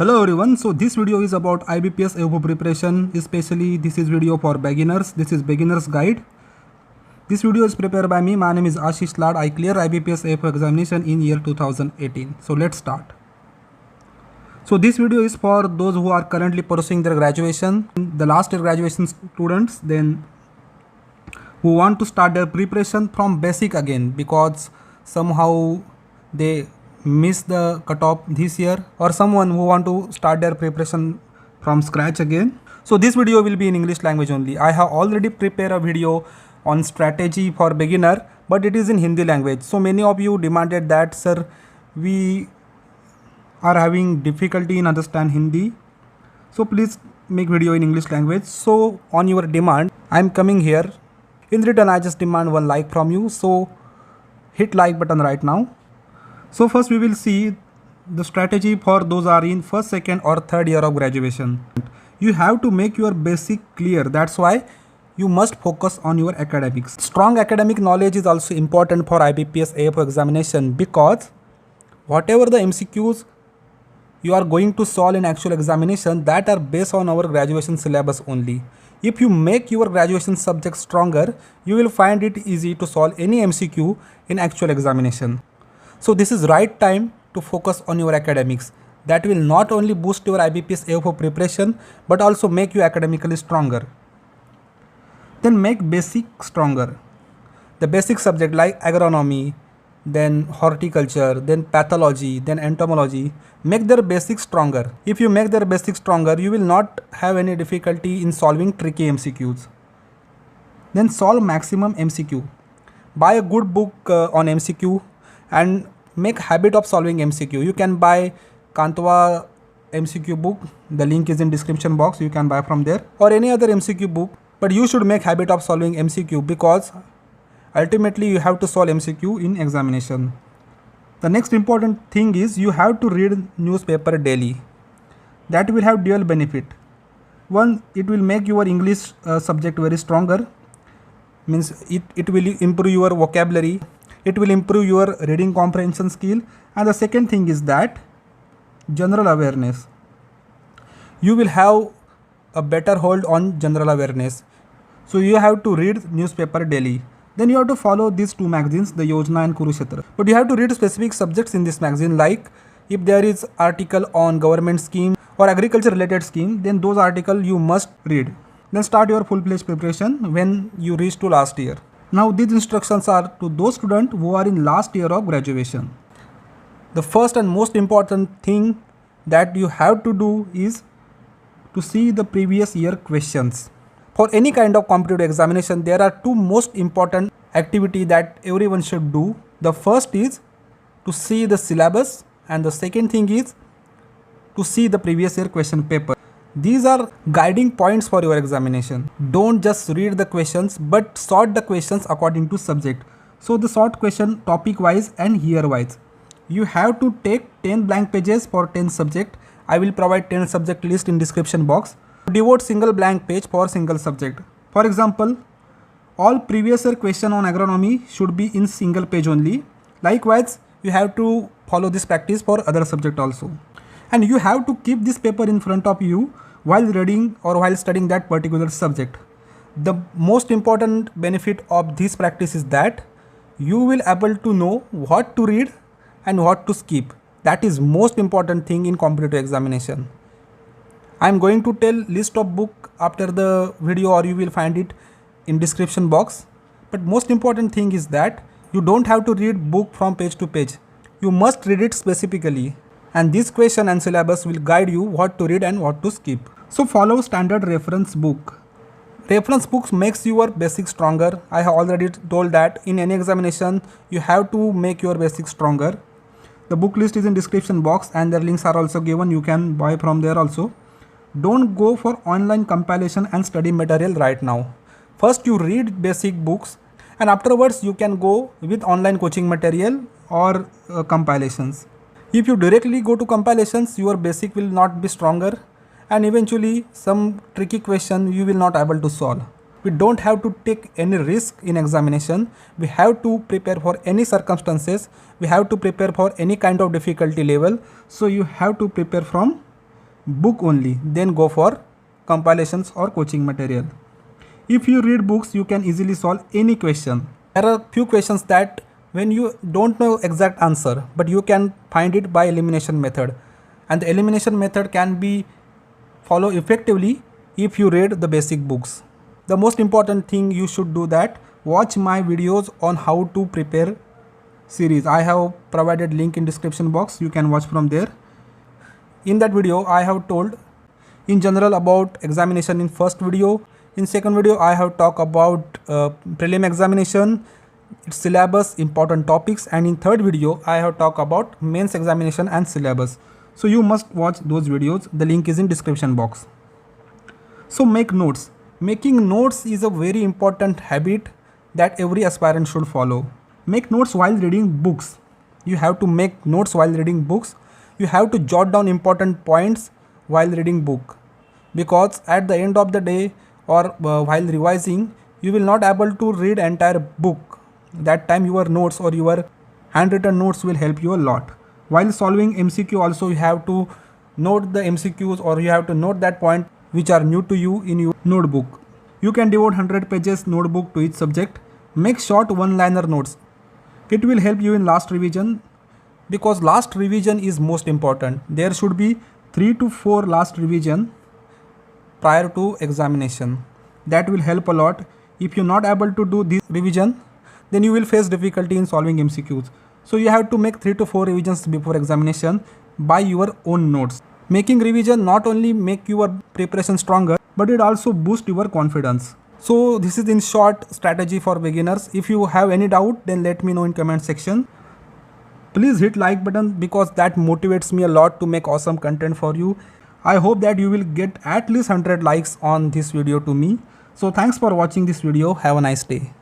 Hello everyone, so this video is about IBPS AFO preparation, especially this is video for beginners. This is beginner's guide. This video is prepared by me. My name is Ashish Lad. I clear IBPS AFO examination in year 2018. So let's start. So this video is for those who are currently pursuing their graduation, the last year graduation students, then who want to start their preparation from basic again because somehow they miss the cutoff this year, or someone who want to start their preparation from scratch again. So this video will be in English language only. I have already prepared a video on strategy for beginner, but it is in Hindi language. So many of you demanded that, sir, we are having difficulty in understand Hindi, so please make video in English language. So on your demand, I am coming here. In return, I just demand one like from you. So hit like button right now. So first we will see the strategy for those are in first, second or third year of graduation. You have to make your basic clear. That's why you must focus on your academics. Strong academic knowledge is also important for IBPS AFO examination because whatever the MCQs you are going to solve in actual examination, that are based on our graduation syllabus only. If you make your graduation subject stronger, you will find it easy to solve any MCQ in actual examination. So this is right time to focus on your academics. That will not only boost your IBPS AFO preparation but also make you academically stronger. Then make basic stronger. The basic subject like agronomy, then horticulture, then pathology, then entomology, make their basics stronger. If you make their basics stronger, you will not have any difficulty in solving tricky MCQs. Then solve maximum MCQ. Buy a good book on MCQ and make habit of solving MCQ. You can buy Kantwa MCQ book. The link is in description box. You can buy from there, or any other MCQ book. But you should make habit of solving MCQ because ultimately you have to solve MCQ in examination. The next important thing is you have to read newspaper daily. That will have dual benefit. One, it will make your English subject very stronger. Means it will improve your vocabulary. It will improve your reading comprehension skill. And the second thing is that general awareness. You will have a better hold on general awareness. So you have to read newspaper daily. Then you have to follow these two magazines, the Yojana and Kurukshetra. But you have to read specific subjects in this magazine, like if there is article on government scheme or agriculture related scheme, then those articles you must read. Then start your full-fledged preparation when you reach to last year. Now these instructions are to those students who are in last year of graduation. The first and most important thing that you have to do is to see the previous year questions. For any kind of competitive examination, there are two most important activities that everyone should do. The first is to see the syllabus, and the second thing is to see the previous year question paper. These are guiding points for your examination. Don't just read the questions but sort the questions according to subject. So the sort question topic wise and year wise. You have to take 10 blank pages for 10 subject. I will provide 10 subject list in description box. Devote single blank page for single subject. For example, all previous year question on agronomy should be in single page only. Likewise, you have to follow this practice for other subject also. And you have to keep this paper in front of you while reading or while studying that particular subject. The most important benefit of this practice is that you will able to know what to read and what to skip. That is most important thing in competitive examination. I am going to tell list of book after the video, or you will find it in description box. But most important thing is that you don't have to read book from page to page. You must read it specifically. And this question and syllabus will guide you what to read and what to skip. So follow standard reference book. Reference books makes your basics stronger. I have already told that in any examination you have to make your basics stronger. The book list is in description box and their links are also given. You can buy from there also. Don't go for online compilation and study material right now. First you read basic books and afterwards you can go with online coaching material or compilations. If you directly go to compilations, your basic will not be stronger and eventually some tricky question you will not able to solve. We don't have to take any risk in examination. We have to prepare for any circumstances. We have to prepare for any kind of difficulty level. So you have to prepare from book only, then go for compilations or coaching material. If you read books, you can easily solve any question. There are few questions that when you don't know exact answer, but you can find it by elimination method, and the elimination method can be followed effectively if you read the basic books. The most important thing you should do that watch my videos on how to prepare series. I have provided link in description box, you can watch from there. In that video I have told in general about examination in first video. In second video I have talked about prelim examination, its syllabus, important topics, and in third video I have talked about mains examination and syllabus. So you must watch those videos, the link is in description box. So make notes. Making notes is a very important habit that every aspirant should follow. Make notes while reading books. You have to make notes while reading books. You have to jot down important points while reading book, because at the end of the day or while revising you will not able to read entire book. That time your notes or your handwritten notes will help you a lot. While solving MCQ also you have to note the MCQs, or you have to note that point which are new to you in your notebook. You can devote 100 pages notebook to each subject. Make short one-liner notes. It will help you in last revision, because last revision is most important. There should be 3 to 4 last revision prior to examination. That will help a lot. If you're not able to do this revision, then you will face difficulty in solving MCQs. So you have to make 3 to 4 revisions before examination by your own notes. Making revision not only make your preparation stronger, but it also boosts your confidence. So this is in short strategy for beginners. If you have any doubt, then let me know in comment section. Please hit like button, because that motivates me a lot to make awesome content for you. I hope that you will get at least 100 likes on this video to me. So thanks for watching this video. Have a nice day.